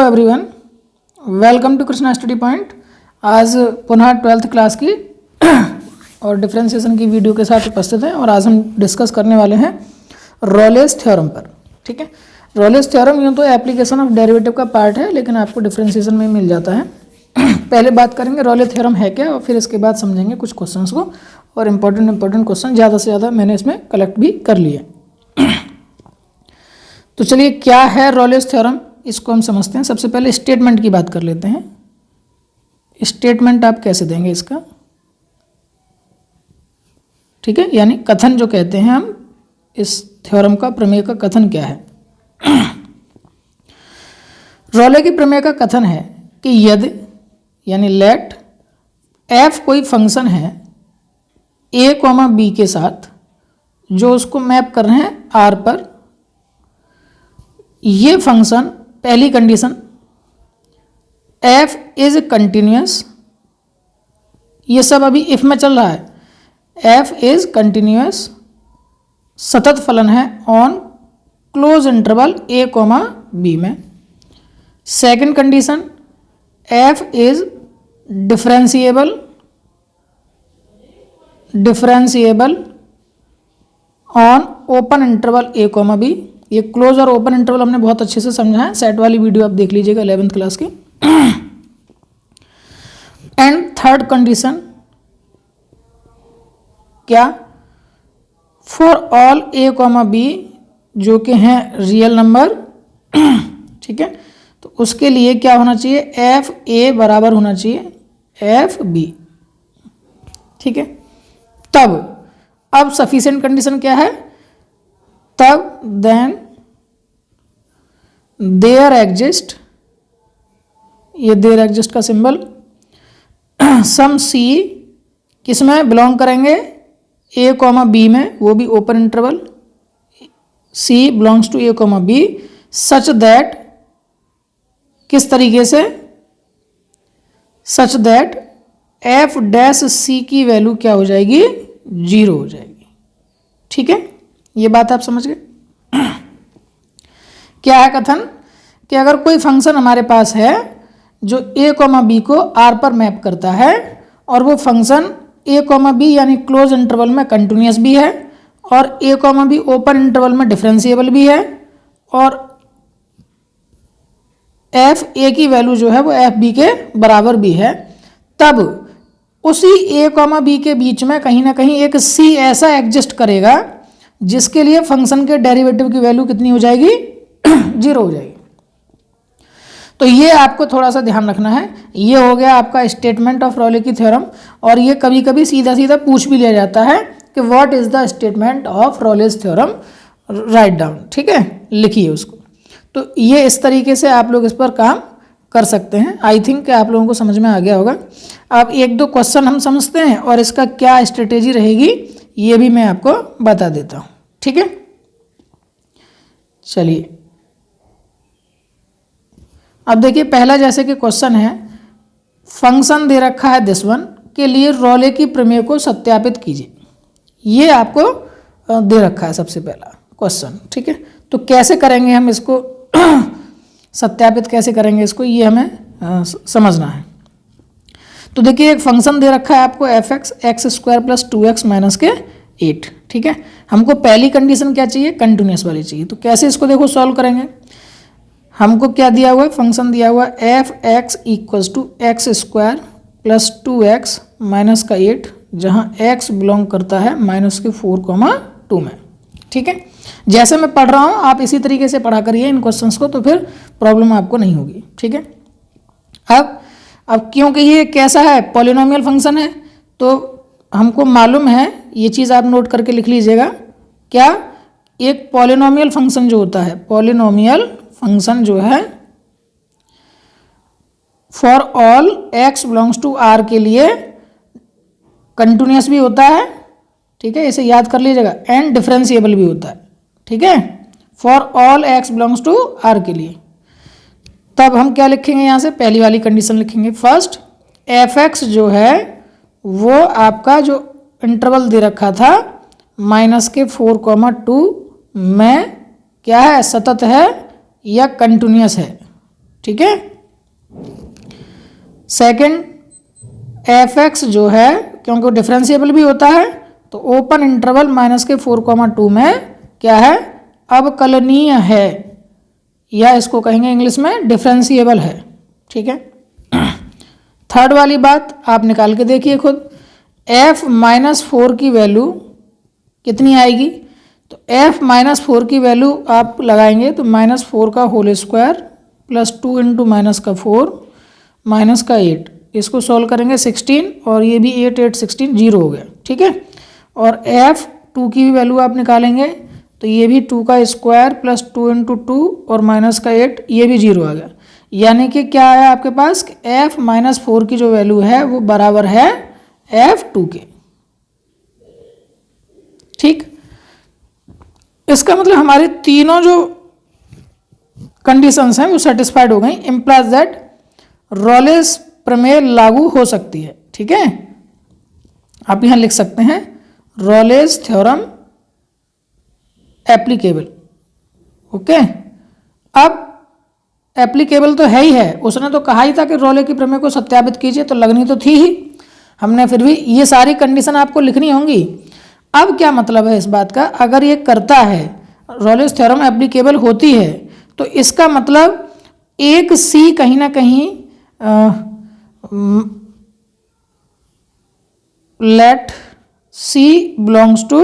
Hello everyone, welcome to Krishna study point. आज पुनः 12th class की और डिफरेंशिएशन की वीडियो के साथ उपस्थित हैं और आज हम डिस्कस करने वाले हैं रॉलेस थ्योरम पर। ठीक है, रॉलेस थ्योरम यूँ तो एप्लीकेशन ऑफ डेरिवेटिव का पार्ट है, लेकिन आपको डिफरेंशिएशन में मिल जाता है। पहले बात करेंगे रॉले थ्योरम है क्या, और फिर इसके बाद समझेंगे कुछ क्वेश्चंस को, और इंपॉर्टेंट क्वेश्चन ज़्यादा से ज़्यादा मैंने इसमें कलेक्ट भी कर लिए। तो चलिए, क्या है रॉलेस थ्योरम, इसको हम समझते हैं। सबसे पहले स्टेटमेंट की बात कर लेते हैं। स्टेटमेंट आप कैसे देंगे इसका, ठीक है, यानी कथन जो कहते हैं हम, इस थ्योरम का प्रमेय का कथन क्या है। रॉले की प्रमेय का कथन है कि यदि यानी लेट एफ कोई फंक्शन है ए कॉमा बी के साथ, जो उसको मैप कर रहे हैं आर पर, ये फंक्शन, पहली कंडीशन, एफ इज कंटिन्यूअस, ये सब अभी इफ में चल रहा है, एफ इज कंटिन्यूअस, सतत फलन है on close interval A comma B में। Second condition, F is differentiable on open interval A comma B. ये क्लोज और ओपन इंटरवल हमने बहुत अच्छे से समझा है, सेट वाली वीडियो आप देख लीजिएगा 11th क्लास की। एंड थर्ड कंडीशन क्या, for all A comma B, जो कि हैं रियल नंबर, ठीक है, तो उसके लिए क्या होना चाहिए, एफ ए बराबर होना चाहिए एफ बी। ठीक है, तब अब सफिशिएंट कंडीशन क्या है, तब देन देयर एग्जिस्ट, ये देयर एग्जिस्ट का सिंबल, सम सी किसमें बिलोंग करेंगे, ए कॉमा बी में, वो भी open interval, C belongs to A comma B, such that, किस तरीके से, such that F dash C की वैल्यू क्या हो जाएगी, 0 हो जाएगी। ठीक है, ये बात आप समझ गए। क्या है कथन, कि अगर कोई फंक्शन हमारे पास है जो ए कॉमा बी को आर पर मैप करता है, और वो फंक्शन ए कॉमा बी यानी क्लोज इंटरवल में कंटिन्यूअस भी है, और ए कॉमा बी ओपन इंटरवल में डिफरेंशिएबल भी है, और एफ ए की वैल्यू जो है वो एफ बी के बराबर भी है, तब उसी ए कॉमा बी के बीच में कहीं ना कहीं एक सी ऐसा एग्जिस्ट करेगा जिसके लिए फंक्शन के डेरिवेटिव की वैल्यू कितनी हो जाएगी, 0 हो जाएगी। तो ये आपको थोड़ा सा ध्यान रखना है। ये हो गया आपका स्टेटमेंट ऑफ रॉले की थ्योरम, और ये कभी कभी सीधा सीधा पूछ भी लिया जाता है कि what is the statement of Rolle's theorem, write down. ठीक है, लिखिए उसको। तो ये इस तरीके से आप लोग इस पर काम कर सकते हैं। आई थिंक कि आप लोगों को समझ में आ गया होगा। अब एक दो क्वेश्चन हम समझते हैं और इसका क्या स्ट्रेटेजी रहेगी ये भी मैं आपको बता देता हूँ। ठीक है, चलिए अब देखिए, पहला जैसे कि क्वेश्चन है, फंक्शन दे रखा है दिस वन, के लिए रॉले की प्रमेय को सत्यापित कीजिए। ये आपको दे रखा है सबसे पहला क्वेश्चन। ठीक है, तो कैसे करेंगे हम इसको सत्यापित कैसे करेंगे इसको, ये हमें समझना है। तो देखिए, एक फंक्शन दे रखा है आपको F x x square plus 2x minus के 8। ठीक है, हमको पहली कंडीशन क्या चाहिए, कंटिन्यूअस वाली चाहिए। तो कैसे इसको देखो सॉल्व करेंगे, हमको क्या दिया हुआ है, फंक्शन दिया हुआ है F X equals to X square plus 2x minus का 8, जहाँ x बिलोंग करता है -4,2 में। ठीक है, जैसे मैं पढ़ रहा हूँ आप इसी तरीके से पढ़ा करिए इन क्वेश्चंस को, तो फिर प्रॉब्लम आपको नहीं होगी। ठीक है, अब क्योंकि ये कैसा है, पॉलिनोमियल फंक्शन है, तो हमको मालूम है, ये चीज़ आप नोट करके लिख लीजिएगा, क्या, एक पॉलिनोमियल फंक्शन जो होता है, पॉलिनोमियल फंक्शन जो है for all x belongs to r के लिए कंटिन्यूअस भी होता है। ठीक है, इसे याद कर लीजिएगा, एंड डिफरेंशिएबल भी होता है। ठीक है, for all x belongs to r के लिए। तब हम क्या लिखेंगे, यहाँ से पहली वाली कंडीशन लिखेंगे। फर्स्ट, एफ एक्स जो है वो आपका जो इंटरवल दे रखा था -4,2 में क्या है, सतत है या कंटिन्यूअस है, ठीक है। सेकंड, एफ एक्स जो है क्योंकि डिफरेंशिएबल भी होता है तो ओपन इंटरवल -4,2 में क्या है, अवकलनीय है, या इसको कहेंगे इंग्लिश में डिफरेंशिएबल है, ठीक है। थर्ड वाली बात आप निकाल के देखिए खुद, f-4 की वैल्यू कितनी आएगी, तो f-4 की वैल्यू आप लगाएंगे तो -4 का होल स्क्वायर प्लस 2 इंटू -4 -8, इसको सॉल्व करेंगे 16 और ये भी 8 8 16 0 हो गया, ठीक है। और f2 की भी वैल्यू आप निकालेंगे तो ये भी 2 का स्क्वायर प्लस 2 इंटू 2 और -8 ये भी 0 आ गया, यानी कि क्या आया आपके पास, f-4 की जो वैल्यू है वो बराबर है f2 के, ठीक। इसका मतलब हमारे तीनों जो कंडीशंस हैं वो सेटिस्फाइड हो गई, इम्प्लाइज दैट रॉलेस प्रमेय लागू हो सकती है, ठीक है। आप यहां लिख सकते हैं रॉलेस थ्योरम एप्लीकेबल, ओके। अब एप्लीकेबल तो है ही है, उसने तो कहा ही था कि रॉले की प्रमेय को सत्यापित कीजिए, तो लगनी तो थी ही, हमने फिर भी ये सारी कंडीशन आपको लिखनी होंगी। अब क्या मतलब है इस बात का, अगर ये करता है, रॉलेस थ्योरम एप्लीकेबल होती है, तो इसका मतलब एक सी कहीं ना कहीं लेट सी बिलोंग्स टू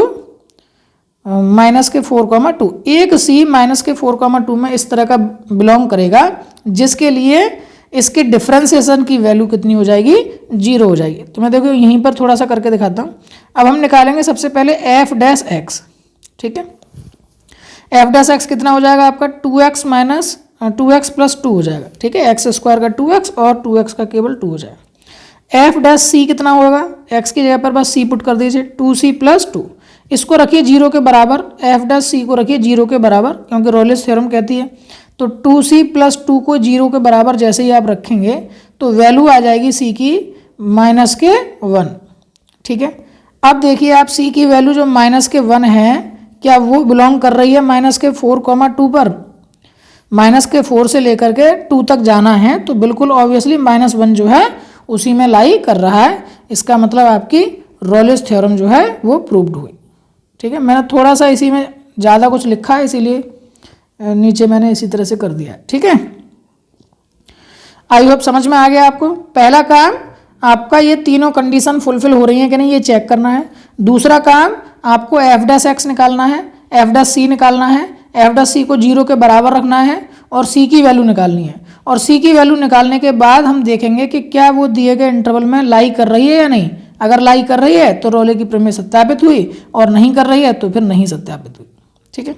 -4,2, एक सी -4,2 में इस तरह का बिलोंग करेगा जिसके लिए इसके डिफरेंशिएशन की वैल्यू कितनी हो जाएगी, 0 हो जाएगी। तो मैं देखो यहीं पर थोड़ा सा करके दिखाता हूँ। अब हम निकालेंगे सबसे पहले एफ डैश एक्स, ठीक है। एफ डैश एक्स कितना हो जाएगा आपका, 2x माइनस 2x प्लस 2 हो जाएगा, ठीक है। एक्स स्क्वायर का 2x और 2x का केवल 2 हो जाएगा। एफ डैश सी कितना होगा, x की जगह पर बस c पुट कर दीजिए, 2c प्लस 2, इसको रखिए 0 के बराबर, एफ डैश सी को रखिए 0 के बराबर, क्योंकि रॉलेस थ्योरम कहती है। तो 2c प्लस 2 को 0 के बराबर जैसे ही आप रखेंगे तो वैल्यू आ जाएगी c की -1, ठीक है। अब देखिए आप c की वैल्यू जो -1 है, क्या वो बिलोंग कर रही है -4,2 पर, -4 से लेकर के 2 तक जाना है, तो बिल्कुल ऑब्वियसली -1 जो है उसी में लाई कर रहा है। इसका मतलब आपकी रॉलेस थ्योरम जो है वो प्रूव्ड हुई, ठीक है। मैंने थोड़ा सा इसी में ज़्यादा कुछ लिखा है, इसीलिए नीचे मैंने इसी तरह से कर दिया, ठीक है। आई होप समझ में आ गया आपको। पहला काम आपका ये तीनों कंडीशन फुलफिल हो रही है कि नहीं ये चेक करना है। दूसरा काम आपको एफ डैश एक्स निकालना है, एफ डैश सी निकालना है, एफ डैश सी को 0 के बराबर रखना है और सी की वैल्यू निकालनी है। और सी की वैल्यू निकालने के बाद हम देखेंगे कि क्या वो दिए गए इंटरवल में लाई कर रही है या नहीं। अगर लाई कर रही है तो रॉले की प्रमेय सत्यापित हुई, और नहीं कर रही है तो फिर नहीं सत्यापित हुई, ठीक है।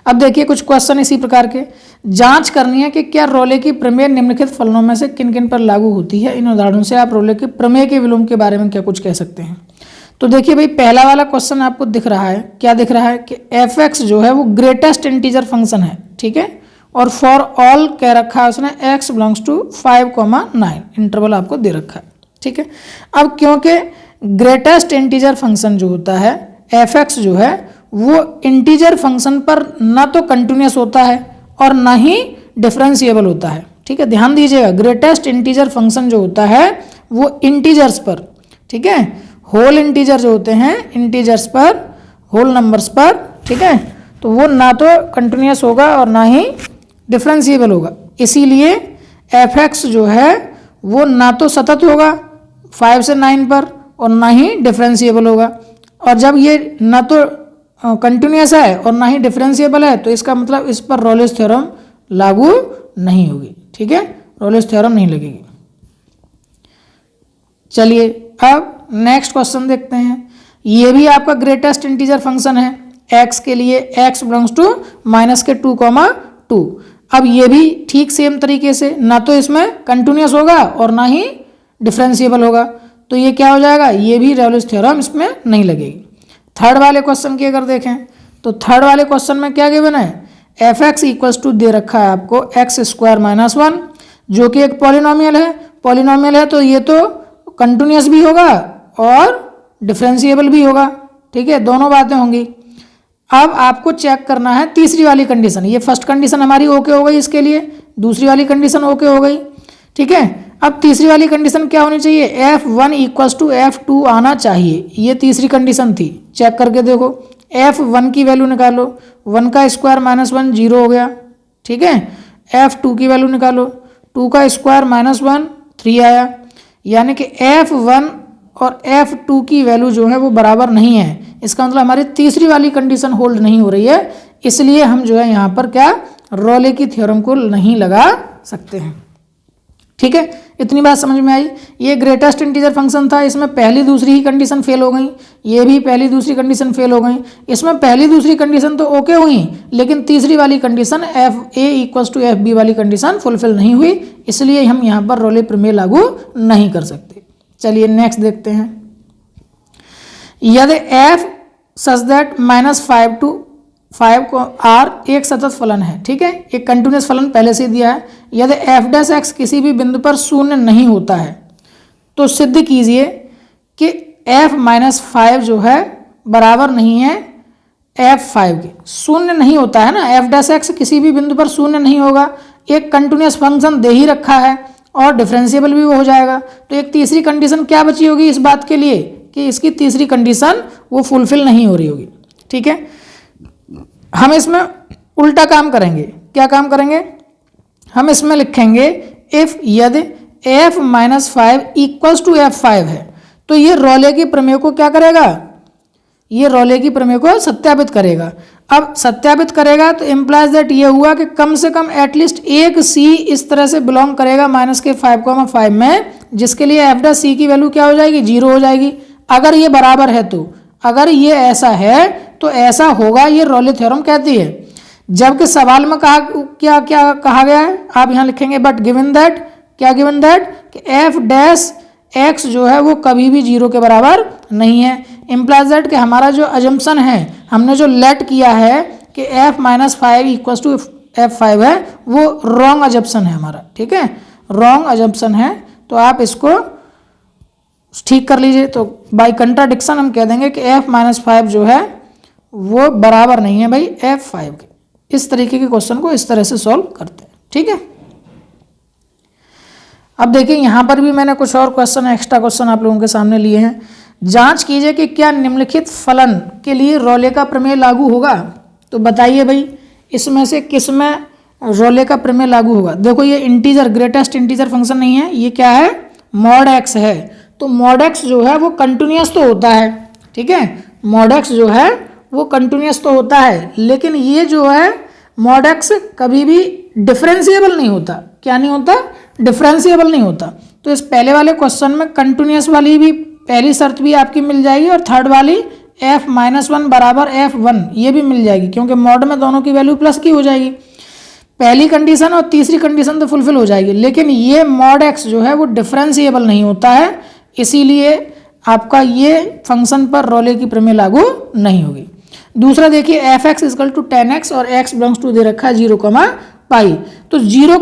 अब देखिए कुछ क्वेश्चन इसी प्रकार के, जांच करनी है कि क्या रॉले की प्रमेय निम्नलिखित फलनों में से किन किन पर लागू होती है। इन उदाहरणों से आप रॉले की प्रमेय के विलोम के बारे में क्या कुछ कह सकते हैं। तो देखिए भाई, पहला वाला क्वेश्चन आपको दिख रहा है, क्या दिख रहा है कि एफ एक्स जो है वो ग्रेटेस्ट इंटीजर फंक्शन है, ठीक है। और फॉर ऑल कह रखा है उसने x बिलोंग्स टू 5,9, इंटरवल आपको दे रखा है, ठीक है। अब क्योंकि ग्रेटेस्ट इंटीजर फंक्शन जो होता है एफ एक्स जो है वो इंटीजर फंक्शन पर ना तो कंटिन्यूस होता है और ना ही डिफरेंशिएबल होता है, ठीक है। ध्यान दीजिएगा, ग्रेटेस्ट इंटीजर फंक्शन जो होता है वो इंटीजर्स पर, ठीक है, होल इंटीजर जो होते हैं इंटीजर्स पर, होल नंबर्स पर, ठीक है, तो वो ना तो कंटिन्यूस होगा और ना ही डिफरेंशिएबल होगा। इसीलिए एफ एक्स जो है वो ना तो सतत होगा 5 से 9 पर और ना ही डिफरेंशिएबल होगा। और जब ये ना तो कंटिन्यूस है और ना ही डिफरेंशिएबल है तो इसका मतलब इस पर रॉलेस थ्योरम लागू नहीं होगी, ठीक है, रॉलेस थ्योरम नहीं लगेगी। चलिए अब नेक्स्ट क्वेश्चन देखते हैं। ये भी आपका ग्रेटेस्ट इंटीजर फंक्शन है, x के लिए x बिलोंग्स टू -2,2। अब ये भी ठीक सेम तरीके से ना तो इसमें कंटिन्यूस होगा और ना ही डिफरेंशिएबल होगा, तो ये क्या हो जाएगा, ये भी रॉलेस थ्योरम इसमें नहीं लगेगी। थर्ड वाले क्वेश्चन की अगर देखें तो थर्ड वाले क्वेश्चन में क्या गिवन है, एफ एक्स इक्वल्स टू दे रखा है आपको एक्स स्क्वायर -1, जो कि एक पॉलिनोमियल है। पॉलिनोमियल है तो ये तो कंटिन्यूस भी होगा और डिफरेंशिएबल भी होगा, ठीक है, दोनों बातें होंगी। अब आपको चेक करना है तीसरी वाली कंडीशन। ये फर्स्ट कंडीशन हमारी ओके हो गई इसके लिए, दूसरी वाली कंडीशन ओके हो गई, ठीक है। अब तीसरी वाली कंडीशन क्या होनी चाहिए, F1 इक्वल्स टू F2 आना चाहिए, ये तीसरी कंडीशन थी। चेक करके देखो, F1 की वैल्यू निकालो, 1 का स्क्वायर माइनस 1 जीरो हो गया, ठीक है। F2 की वैल्यू निकालो, 2 का स्क्वायर माइनस 1 3 आया, यानी कि F1 और F2 की वैल्यू जो है वो बराबर नहीं है। इसका मतलब हमारी तीसरी वाली कंडीशन होल्ड नहीं हो रही है, इसलिए हम जो है यहाँ पर क्या रोले की थ्योरम को नहीं लगा सकते हैं, ठीक है। इतनी बात समझ में आई। ये ग्रेटेस्ट इंटीजर फंक्शन था, इसमें पहली दूसरी ही कंडीशन फेल हो गई, ये भी पहली दूसरी कंडीशन फेल हो गई। इसमें पहली दूसरी कंडीशन तो ओके हुई, लेकिन तीसरी वाली condition F A equals to F B वाली कंडीशन फुलफिल नहीं हुई, इसलिए हम यहाँ पर रोले प्रमेय लागू नहीं कर सकते। चलिए नेक्स्ट देखते हैं। यदि एफ सच दैट -5 to 5 को आर एक सतत फलन है, ठीक है, एक कंटिन्यूस फलन पहले से दिया है। यदि एफ डैश एक्स किसी भी बिंदु पर शून्य नहीं होता है तो सिद्ध कीजिए कि एफ -5 जो है बराबर नहीं है F5 के। शून्य नहीं होता है ना, एफ डैश एक्स किसी भी बिंदु पर शून्य नहीं होगा, एक कंटिन्यूस फंक्शन दे ही रखा है और डिफरेंशिएबल भी वो हो जाएगा। तो एक तीसरी कंडीशन क्या बची होगी इस बात के लिए कि इसकी तीसरी कंडीशन वो फुलफिल नहीं हो रही होगी, ठीक है। हम इसमें उल्टा काम करेंगे। क्या काम करेंगे, हम इसमें लिखेंगे इफ यदि f -5 इक्वल्स टू F5 है तो ये रोले की प्रमेय को क्या करेगा, ये रोले की प्रमेय को सत्यापित करेगा। अब सत्यापित करेगा तो इम्प्लाइज दैट ये हुआ कि कम से कम एटलीस्ट एक c इस तरह से बिलोंग करेगा -5 में, जिसके लिए f डैश c की वैल्यू क्या हो जाएगी, 0 हो जाएगी। अगर ये बराबर है तो, अगर ये ऐसा है तो ऐसा होगा, ये रोले थ्योरम कहती है। जबकि सवाल में क्या कहा गया है, आप यहाँ लिखेंगे बट गिवन दैट, क्या गिवन दैट कि एफ डैश एक्स जो है वो कभी भी 0 के बराबर नहीं है। इम्प्लाइज दैट कि हमारा जो अजम्पशन है, हमने जो लेट किया है कि f -5 इक्वल्स टू F5 है, वो रॉन्ग अजम्पशन है हमारा, ठीक है, रॉन्ग अजम्पशन है। तो आप इसको ठीक कर लीजिए। तो बाय कंट्राडिक्शन हम कह देंगे कि f -5 जो है वो बराबर नहीं है भाई F5 के। इस तरीके के क्वेश्चन को इस तरह से सॉल्व करते हैं, ठीक है। अब देखिए यहाँ पर भी मैंने कुछ और क्वेश्चन, एक्स्ट्रा क्वेश्चन आप लोगों के सामने लिए हैं। जांच कीजिए कि क्या निम्नलिखित फलन के लिए रोले का प्रमेय लागू होगा। तो बताइए भाई इसमें से किस में रोले का प्रमेय लागू होगा। देखो ये इंटीजर, ग्रेटेस्ट इंटीजर फंक्शन नहीं है, ये क्या है, मॉड एक्स है। तो मॉड एक्स जो है वो कंटिन्यूस तो होता है, ठीक है, मॉड एक्स जो है वो कंटिन्यूस तो होता है, लेकिन ये जो है मॉड एक्स कभी भी डिफरेंशिएबल नहीं होता। क्या नहीं होता, डिफरेंशिएबल नहीं होता। तो इस पहले वाले क्वेश्चन में कंटिन्यूस वाली भी पहली शर्त भी आपकी मिल जाएगी और थर्ड वाली f -1 बराबर F1 ये भी मिल जाएगी, क्योंकि मॉड में दोनों की वैल्यू प्लस की हो जाएगी। पहली कंडीशन और तीसरी कंडीशन तो फुलफिल हो जाएगी, लेकिन ये मॉड एक्स जो है वो डिफरेंशिएबल नहीं होता है, इसीलिए आपका ये फंक्शन पर रोले की प्रमेय लागू नहीं होगी। दूसरा देखिए F x is equal to 10x और x बिलोंग्स टू दे रखा है 0, तो 0,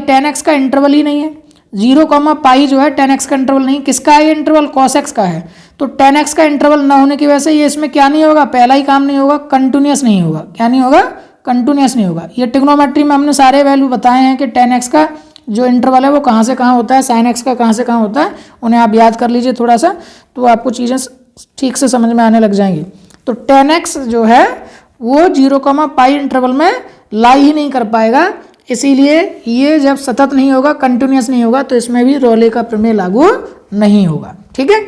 tan x का इंटरवल ही नहीं है। 0, जो है tan x का इंटरवल नहीं, किसका है ये इंटरवल, cos x का है। तो tan x का इंटरवल ना होने की वजह से ये इसमें क्या नहीं होगा, पहला ही काम नहीं होगा, कंटिन्यूस नहीं होगा। क्या नहीं होगा, कंटिन्यूस नहीं होगा। ये ट्रिग्नोमेट्री में हमने सारे वैल्यू बताए हैं कि tan x का जो इंटरवल है वो कहाँ से कहाँ होता है, sin x का कहाँ से कहाँ होता है, उन्हें आप याद कर लीजिए थोड़ा सा, तो आपको चीज़ें ठीक से समझ में आने लग जाएंगी। तो tan x जो है वो 0, इंटरवल में लाई ही नहीं कर पाएगा, इसीलिए ये जब सतत नहीं होगा, कंटिन्यूस नहीं होगा, तो इसमें भी रोले का प्रमेय लागू नहीं होगा, ठीक है।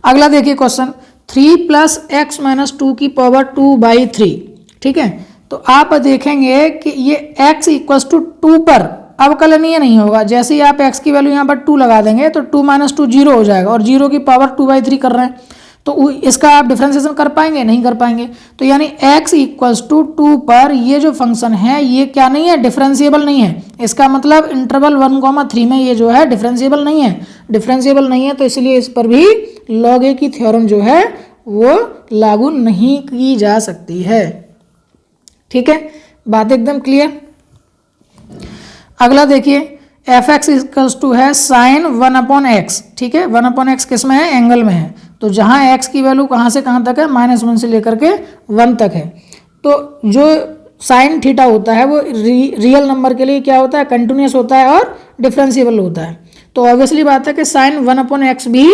अगला देखिए क्वेश्चन 3 + x - 2 की पावर 2/3, ठीक है। तो आप देखेंगे कि ये x = 2 पर अवकलनीय नहीं होगा। जैसे ही आप x की वैल्यू यहाँ पर 2 लगा देंगे तो 2 - 2 0 हो जाएगा, और 0 की पावर 2/3 कर रहे हैं, तो इसका आप डिफरेंशिएशन कर पाएंगे, नहीं कर पाएंगे। तो यानी x = 2 पर ये जो फंक्शन है ये क्या नहीं है, डिफरेंशिएबल नहीं है। इसका मतलब इंटरवल 1, 3 में ये जो है डिफरेंशिएबल नहीं है, डिफरेंशिएबल नहीं है, तो इसलिए इस पर भी लॉग ए की थ्योरम जो है वो लागू नहीं की जा सकती है, ठीक है। बात एकदम क्लियर। अगला देखिए एफ एक्स इक्वल्स टू है साइन 1/x, ठीक है। 1/x किस में है, एंगल में है। तो जहाँ x की वैल्यू कहाँ से कहाँ तक है, -1 से लेकर के 1 तक है। तो जो साइन थीटा होता है वो रियल नंबर के लिए क्या होता है, कंटिन्यूस होता है और डिफरेंशिएबल होता है। तो ऑब्वियसली बात है कि साइन 1/x भी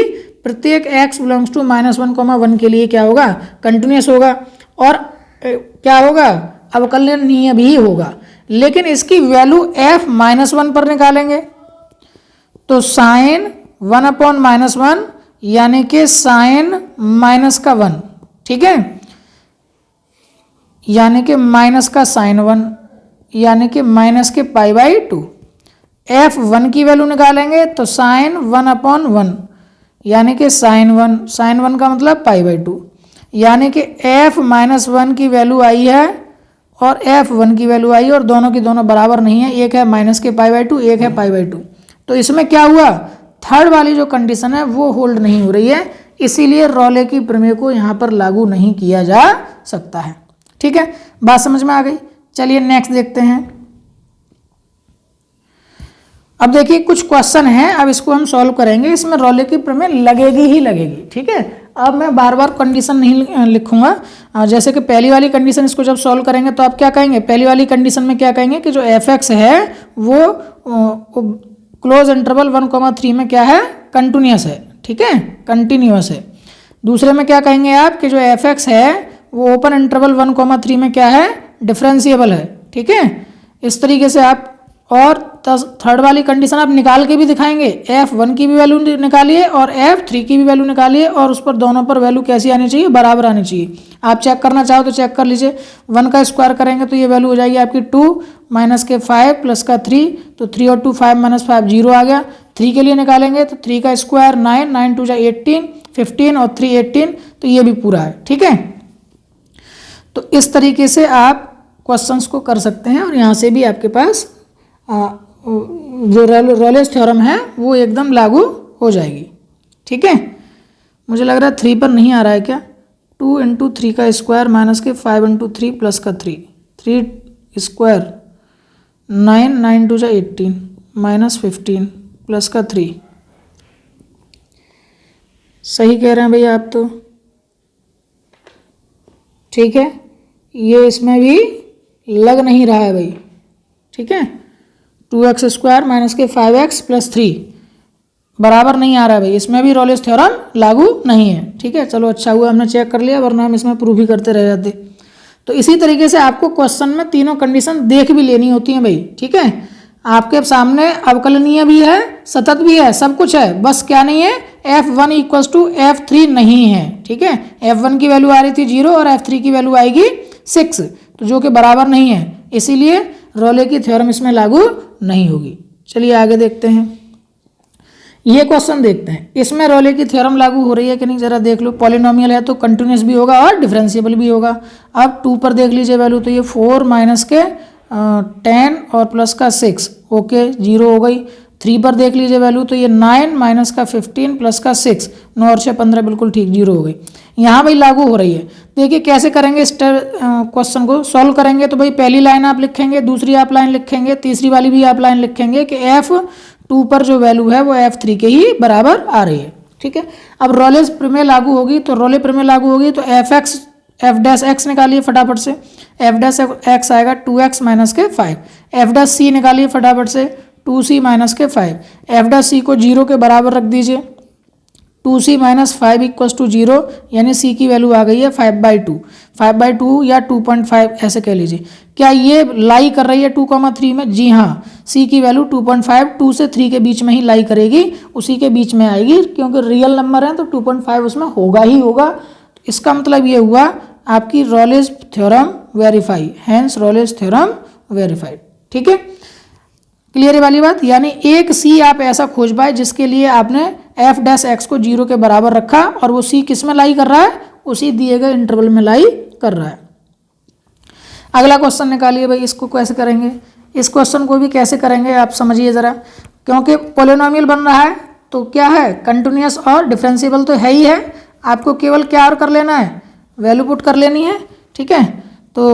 प्रत्येक x बिलोंग्स टू -1, 1 के लिए क्या होगा, कंटिन्यूस होगा और क्या होगा, अवकलनीय भी होगा। लेकिन इसकी वैल्यू f-1 पर निकालेंगे तो साइन 1/-1 यानी कि साइन -1, ठीक है, यानी कि माइनस का साइन 1 यानी कि -π/2। f1 की वैल्यू निकालेंगे तो साइन 1/1 यानी कि साइन 1 का मतलब π/2, यानी कि f-1 की वैल्यू आई है और f1 की वैल्यू आई है और दोनों की दोनों बराबर नहीं है, एक है -π/2 एक है π/2। तो इसमें क्या हुआ, थर्ड वाली जो कंडीशन है वो होल्ड नहीं हो रही है, इसीलिए रॉले की प्रमेय को यहाँ पर लागू नहीं किया जा सकता है। ठीक है, बात समझ में आ गई। चलिए नेक्स्ट देखते हैं। अब देखिए कुछ क्वेश्चन है, अब इसको हम सॉल्व करेंगे, इसमें रॉले की प्रमेय लगेगी ही लगेगी। ठीक है, अब मैं बार बार कंडीशन नहीं लिखूंगा। जैसे कि पहली वाली कंडीशन, इसको जब सॉल्व करेंगे तो आप क्या कहेंगे, पहली वाली कंडीशन में क्या कहेंगे कि जो f(x) है वो क्लोज इंटरवल 1,3 में क्या है, कंटिन्यूस है। ठीक है, कंटिन्यूस है। दूसरे में क्या कहेंगे आप कि जो f(x) है वो ओपन इंटरवल 1,3 में क्या है, डिफरेंशिएबल है। ठीक है, इस तरीके से आप, और थर्ड वाली कंडीशन आप निकाल के भी दिखाएंगे, f1 की भी वैल्यू निकालिए और f3 की भी वैल्यू निकालिए और उस पर दोनों पर वैल्यू कैसी आनी चाहिए, बराबर आनी चाहिए। आप चेक करना चाहो तो चेक कर लीजिए, 1 का स्क्वायर करेंगे तो ये वैल्यू हो जाएगी आपकी 2 माइनस के 5 प्लस का 3, तो 3 और 2 5 माइनस 5 0 आ गया। 3 के लिए निकालेंगे तो 3 का स्क्वायर 9, 9 2 18, 15 और 3 18, तो ये भी पूरा है। ठीक है, तो इस तरीके से आप क्वेश्चंस को कर सकते हैं और यहाँ से भी आपके पास जो रॉलेस थ्योरम है वो एकदम लागू हो जाएगी। ठीक है, मुझे लग रहा है 3 पर नहीं आ रहा है क्या, 2 × 3 का स्क्वायर माइनस के 5 × 3 प्लस का 3, 3 स्क्वायर 9, 9 2 18 माइनस 15 प्लस का 3। सही कह रहे हैं भैया आप तो। ठीक है, ये इसमें भी लग नहीं रहा है भाई। ठीक है, 2x स्क्वायर माइनस के 5x प्लस 3 बराबर नहीं आ रहा है भाई, इसमें भी रॉलेस थ्योरम लागू नहीं है। ठीक है, चलो अच्छा हुआ हमने चेक कर लिया, वरना हम इसमें प्रूव ही करते रह जाते। तो इसी तरीके से आपको क्वेश्चन में तीनों कंडीशन देख भी लेनी होती हैं भाई। ठीक है, आपके सामने अवकलनीय भी है, सतत भी है, सब कुछ है, बस क्या नहीं है, f1 = f3 नहीं है। ठीक है, f1 की वैल्यू आ रही थी 0 और f3 की वैल्यू आएगी 6, तो जो कि बराबर नहीं है, इसीलिए रॉले की थ्योरम इसमें लागू नहीं होगी। चलिए आगे देखते हैं, ये क्वेश्चन देखते हैं, इसमें रॉले की थ्योरम लागू हो रही है कि नहीं जरा देख लो। पॉलिनोमियल है तो कंटिन्यूस भी होगा और डिफरेंशिएबल भी होगा। अब 2 पर देख लीजिए वैल्यू, तो ये 4 माइनस के 10 और प्लस का 6, ओके 0 हो गई। 3 पर देख लीजिए वैल्यू, तो ये 9 माइनस का 15 प्लस का 6, 9 और 6 15, बिल्कुल ठीक 0 हो गई। यहाँ भाई लागू हो रही है। देखिए कैसे करेंगे इस क्वेश्चन को सॉल्व करेंगे, तो भाई पहली लाइन आप लिखेंगे, दूसरी आप लाइन लिखेंगे, तीसरी वाली भी आप लाइन लिखेंगे कि f2 पर जो वैल्यू है वो f3 के ही बराबर आ रही है। ठीक है, अब रॉलेस प्रमेय लागू होगी, तो रॉले प्रमेय लागू होगी तो f'(x) निकालिए फटाफट से, f'(x) आएगा 2x माइनस के 5, f'(c) निकालिए फटाफट से 2c माइनस के 5, f'(c) को 0 के बराबर रख दीजिए, 2c माइनस 5 = 0, यानी c की वैल्यू आ गई है 5/2, 5/2 या 2.5 ऐसे कह लीजिए। क्या ये लाई कर रही है 2,3 में? जी हाँ, c की वैल्यू 2.5, 2 से 3 के बीच में ही लाई करेगी, उसी के बीच में आएगी, क्योंकि रियल नंबर है तो 2.5 उसमें होगा ही होगा। इसका मतलब ये हुआ आपकी Rolle's theorem verify, hence Rolle's theorem verified. ठीक है, क्लियर है वाली बात। यानी एक c आप ऐसा खोज पाए जिसके लिए आपने f'(x) को 0 के बराबर रखा और वो c किस में लाई कर रहा है, उसी दिए गए इंटरवल में लाई कर रहा है। अगला क्वेश्चन निकालिए भाई, इसको कैसे करेंगे, इस क्वेश्चन को भी कैसे करेंगे आप समझिए ज़रा। क्योंकि पॉलिनोमियल बन रहा है तो क्या है, कंटिन्यूस और डिफरेंशिएबल तो है ही है, आपको केवल क्या और कर लेना है, वैल्यू पुट कर लेनी है। ठीक है, तो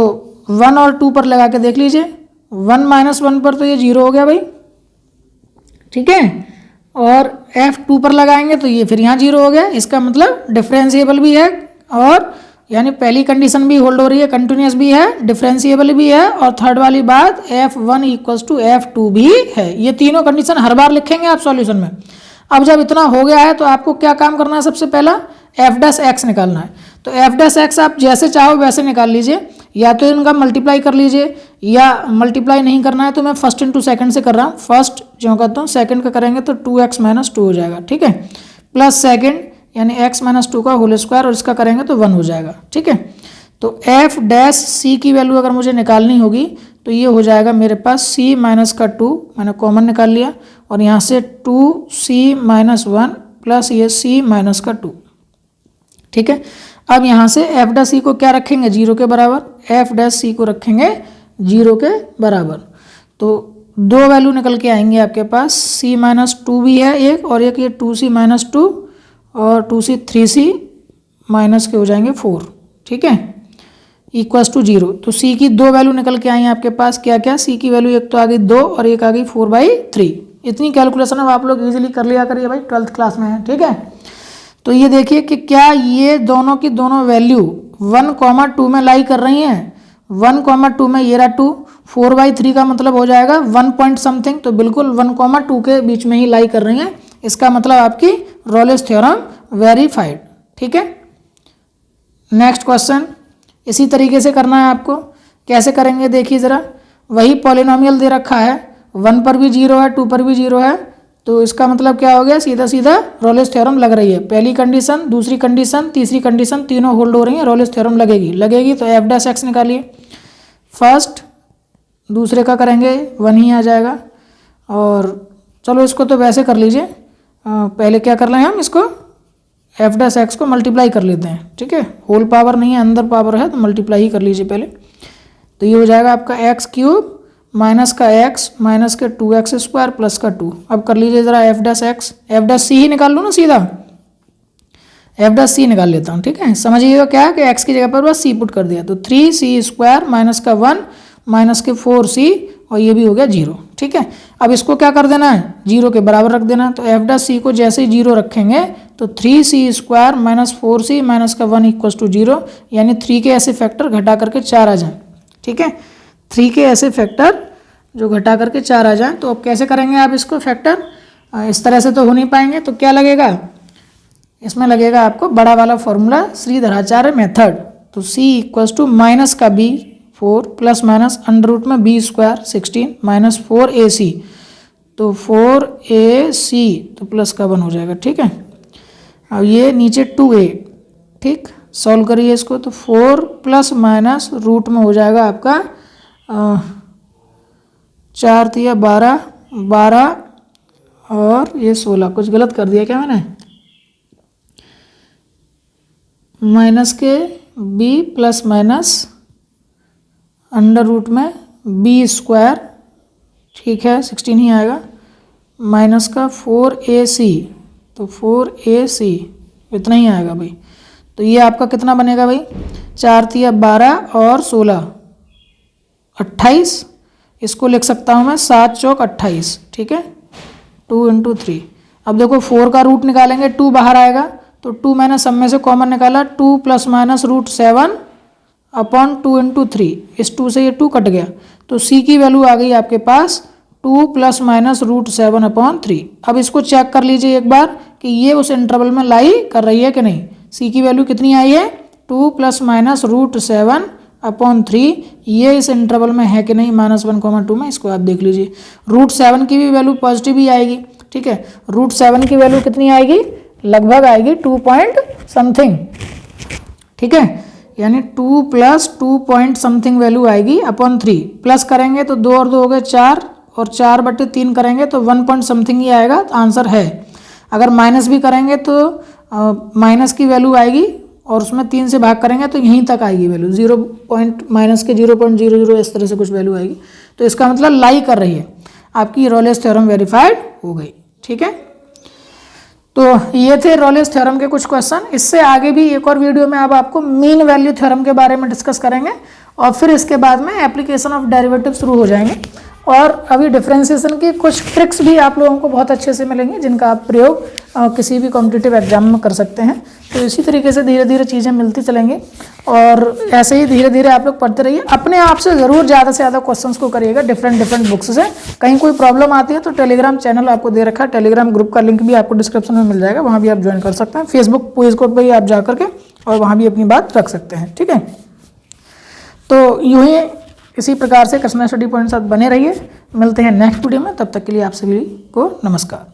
1 और 2 पर लगा के देख लीजिए, 1 - 1 पर तो ये 0 हो गया भाई। ठीक है, और f2 पर लगाएंगे तो ये फिर यहाँ 0 हो गया, इसका मतलब डिफरेंशिएबल भी है और यानी पहली कंडीशन भी होल्ड हो रही है, कंटिन्यूस भी है, डिफरेंशिएबल भी है, और थर्ड वाली बात F1 इक्वल्स टू F2 भी है। ये तीनों कंडीशन हर बार लिखेंगे आप सॉल्यूशन में। अब जब इतना हो गया है तो आपको क्या काम करना है, सबसे पहला एफ डैश एक्स निकालना है। तो एफ डैश एक्स आप जैसे चाहो वैसे निकाल लीजिए, या तो इनका मल्टीप्लाई कर लीजिए, या मल्टीप्लाई नहीं करना है तो मैं फर्स्ट इंटू सेकंड से कर रहा हूँ। फर्स्ट जो करता हूँ सेकंड का करेंगे तो 2x माइनस 2 हो जाएगा, ठीक है, प्लस सेकंड यानी x माइनस 2 का होल स्क्वायर, और इसका करेंगे तो 1 हो जाएगा, ठीक है। तो एफ डैश सी की वैल्यू अगर मुझे निकालनी होगी तो ये हो जाएगा मेरे पास c माइनस का 2, मैंने कॉमन निकाल लिया, और यहाँ से 2c माइनस 1 प्लस ये c माइनस का 2, ठीक है। अब यहाँ से एफ डैश सी को क्या रखेंगे, 0 के बराबर, एफ डैश सी को रखेंगे 0 के बराबर। तो दो वैल्यू निकल के आएंगे आपके पास, c माइनस 2 भी है एक, और एक ये 2c माइनस 2 और 2c 3c माइनस के हो जाएंगे 4, ठीक है, इक्वल्स टू 0। तो c की दो वैल्यू निकल के आई हैं आपके पास, क्या क्या, c की वैल्यू एक तो आ गई 2 और एक आ गई 4/3। इतनी कैलकुलेशन अब आप लोग इजीली कर लिया करिए भाई, 12th क्लास में है, ठीक है। तो ये देखिए कि क्या ये दोनों की दोनों वैल्यू 1,2 में लाई कर रही हैं। 1,2 में ये रहा 2, 4/3 का मतलब हो जाएगा 1 पॉइंट समथिंग, तो बिल्कुल 1,2 के बीच में ही लाई कर रही हैं। इसका मतलब आपकी रॉलेस थ्योरम वेरीफाइड, ठीक है। नेक्स्ट क्वेश्चन इसी तरीके से करना है आपको। कैसे करेंगे देखिए ज़रा, वही पॉलिनोमियल दे रखा है, 1 पर भी 0 है, 2 पर भी 0 है, तो इसका मतलब क्या हो गया, सीधा सीधा रॉलेस थ्योरम लग रही है। पहली कंडीशन, दूसरी कंडीशन, तीसरी कंडीशन तीनों होल्ड हो रही हैं, रॉलेस थ्योरम लगेगी। तो एफ डैश एक्स निकालिए, फर्स्ट दूसरे का करेंगे 1 ही आ जाएगा, और चलो इसको तो वैसे कर लीजिए, पहले क्या कर रहे हैं हम, इसको एफ डैश एक्स को मल्टीप्लाई कर लेते हैं, ठीक है, होल पावर नहीं है अंदर पावर है तो मल्टीप्लाई ही कर लीजिए पहले। तो ये हो जाएगा आपका एक्स क्यूब माइनस का एक्स माइनस के 2x स्क्वायर प्लस का 2। अब कर लीजिए ज़रा F dash X, F dash C ही निकाल लो ना सीधा, एफ डैश सी निकाल लेता हूँ, ठीक है। समझिएगा क्या है कि x की जगह पर बस c पुट कर दिया, तो 3c स्क्वायर माइनस का 1 माइनस के 4c, और ये भी हो गया 0, ठीक है। अब इसको क्या कर देना है, 0 के बराबर रख देना है। तो एफ डैश सी को जैसे ही 0 रखेंगे तो 3c square minus 4c minus का 1 इक्वल्स टू 0, यानी 3 के ऐसे फैक्टर घटा करके 4 आ जाए, ठीक है। 3 के ऐसे फैक्टर जो घटा करके 4 आ जाए। तो अब कैसे करेंगे आप इसको फैक्टर, इस तरह से तो हो नहीं पाएंगे, तो क्या लगेगा, इसमें लगेगा आपको बड़ा वाला फॉर्मूला श्रीधराचार्य मेथड। तो c इक्वल्स टू माइनस का b 4 plus minus under root में b स्क्वायर 16 माइनस 4ac, तो 4ac तो प्लस का 1 हो जाएगा, ठीक है। अब ये नीचे 2a, ठीक, सॉल्व करिए इसको, तो 4 प्लस माइनस रूट में हो जाएगा आपका 4 तिया 12, 12 और ये 16, कुछ गलत कर दिया क्या मैंने, माइनस के b plus minus under root में b स्क्वायर, ठीक है, 16 ही आएगा, माइनस का 4ac, तो 4ac इतना ही आएगा भाई। तो ये आपका कितना बनेगा भाई, 4 तिया 12 और 16 28, इसको लिख सकता हूँ मैं 7 चौक 28, ठीक है, 2 इंटू 3। अब देखो 4 का रूट निकालेंगे, 2 बाहर आएगा, तो 2 मैंने सब में से कॉमन निकाला, 2 plus minus root 7 upon 2 into 3, इस 2 से ये 2 कट गया, तो c की वैल्यू आ गई आपके पास 2 प्लस माइनस रूट 7 अपॉन 3। अब इसको चेक कर लीजिए एक बार कि ये उस इंटरवल में लाई कर रही है कि नहीं। c की वैल्यू कितनी आई है, 2 प्लस माइनस रूट 7 अपॉन 3, ये इस इंटरवल में है कि नहीं, -1,2 में, इसको आप देख लीजिए। रूट 7 की भी वैल्यू पॉजिटिव ही आएगी, ठीक है, रूट 7 की वैल्यू कितनी आएगी, लगभग आएगी 2 पॉइंट समथिंग, ठीक है, यानी 2 प्लस 2 पॉइंट समथिंग वैल्यू आएगी अपॉन 3। प्लस करेंगे तो 2 और 2 हो गए 4, और 4/3 करेंगे तो 1 पॉइंट समथिंग ही आएगा, तो आंसर है। अगर माइनस भी करेंगे तो माइनस की वैल्यू आएगी, और उसमें 3 से भाग करेंगे तो यहीं तक आएगी वैल्यू, 0 पॉइंट माइनस के 0.00 इस तरह से कुछ वैल्यू आएगी। तो इसका मतलब लाई कर रही है, आपकी रॉलेस थ्योरम वेरीफाइड हो गई, ठीक है। तो ये थे रॉलेस थ्योरम के कुछ क्वेश्चन। इससे आगे भी एक और वीडियो में अब आपको मीन वैल्यू थ्योरम के बारे में डिस्कस करेंगे, और फिर इसके बाद में एप्लीकेशन ऑफ डेरिवेटिव शुरू हो जाएंगे। और अभी डिफरेंशिएशन की कुछ ट्रिक्स भी आप लोगों को बहुत अच्छे से मिलेंगे जिनका आप प्रयोग किसी भी कॉम्पिटिटिव एग्जाम में कर सकते हैं। तो इसी तरीके से धीरे धीरे चीज़ें मिलती चलेंगी और ऐसे ही धीरे धीरे आप लोग पढ़ते रहिए। अपने आप से ज़रूर ज़्यादा से ज़्यादा क्वेश्चंस को करिएगा डिफरेंट बुक्स से। कहीं कोई प्रॉब्लम आती है तो टेलीग्राम चैनल आपको दे रखा है, टेलीग्राम ग्रुप का लिंक भी आपको डिस्क्रिप्शन में मिल जाएगा, वहाँ भी आप ज्वाइन कर सकते हैं। फेसबुक क्विज कोड पर ही आप जा करके और वहाँ भी अपनी बात रख सकते हैं। ठीक है, तो यूँ ही इसी प्रकार से कृष्णा स्टडी पॉइंट साथ बने रहिए। मिलते हैं नेक्स्ट वीडियो में, तब तक के लिए आप सभी को नमस्कार।